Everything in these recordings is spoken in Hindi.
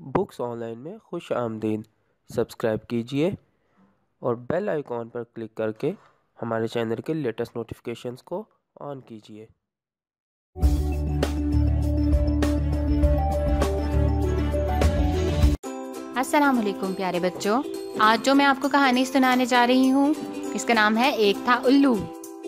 बुक्स ऑनलाइन में खुश आमदीद। सब्सक्राइब कीजिए और बेल आइकॉन पर क्लिक करके हमारे चैनल के लेटेस्ट नोटिफिकेशंस को ऑन कीजिए। अस्सलाम वालेकुम प्यारे बच्चों, आज जो मैं आपको कहानी सुनाने जा रही हूँ इसका नाम है एक था उल्लू।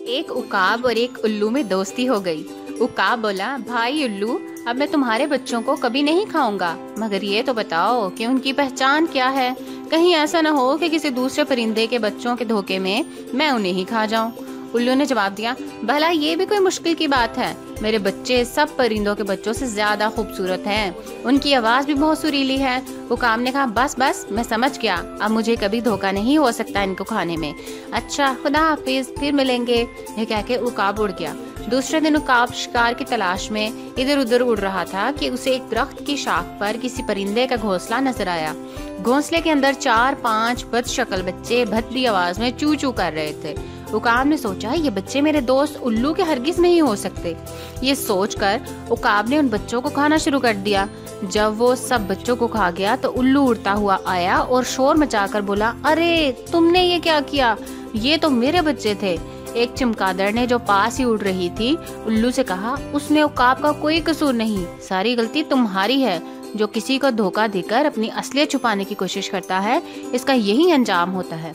एक उकाब और एक उल्लू में दोस्ती हो गई। उकाब बोला, भाई उल्लू, अब मैं तुम्हारे बच्चों को कभी नहीं खाऊंगा, मगर ये तो बताओ कि उनकी पहचान क्या है। कहीं ऐसा न हो कि किसी दूसरे परिंदे के बच्चों के धोखे में मैं उन्हें ही खा जाऊं। उल्लू ने जवाब दिया, भला ये भी कोई मुश्किल की बात है। मेरे बच्चे सब परिंदों के बच्चों से ज्यादा खूबसूरत हैं। उनकी आवाज भी बहुत सुरीली है। उकाब ने कहा, बस बस, मैं समझ गया, अब मुझे कभी धोखा नहीं हो सकता इनको खाने में। अच्छा, खुदा हाफिज, फिर मिलेंगे। ये कह के उकाब उड़ गया। दूसरे दिन उकाब शिकार की तलाश में इधर उधर उड़ रहा था कि उसे एक दरख्त की शाख पर किसी परिंदे का घोंसला नजर आया। घोंसले के अंदर 4-5 बदशक्ल बच्चे भद्दी आवाज में चू चू कर रहे थे। उकाब ने सोचा, ये बच्चे मेरे दोस्त उल्लू के हरगिज नहीं हो सकते। ये सोचकर उकाब ने उन बच्चों को खाना शुरू कर दिया। जब वो सब बच्चों को खा गया तो उल्लू उड़ता हुआ आया और शोर मचाकर बोला, अरे तुमने ये क्या किया? ये तो मेरे बच्चे थे। एक चमगादड़ ने जो पास ही उड़ रही थी उल्लू से कहा, उसमें उकाब का कोई कसूर नहीं, सारी गलती तुम्हारी है। जो किसी को धोखा देकर अपनी असलियत छुपाने की कोशिश करता है, इसका यही अंजाम होता है।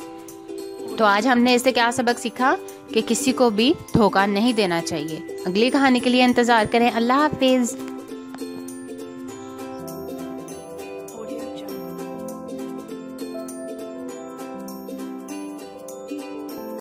तो आज हमने इससे क्या सबक सीखा कि किसी को भी धोखा नहीं देना चाहिए। अगली कहानी के लिए इंतजार करें। अल्लाह हाफिज।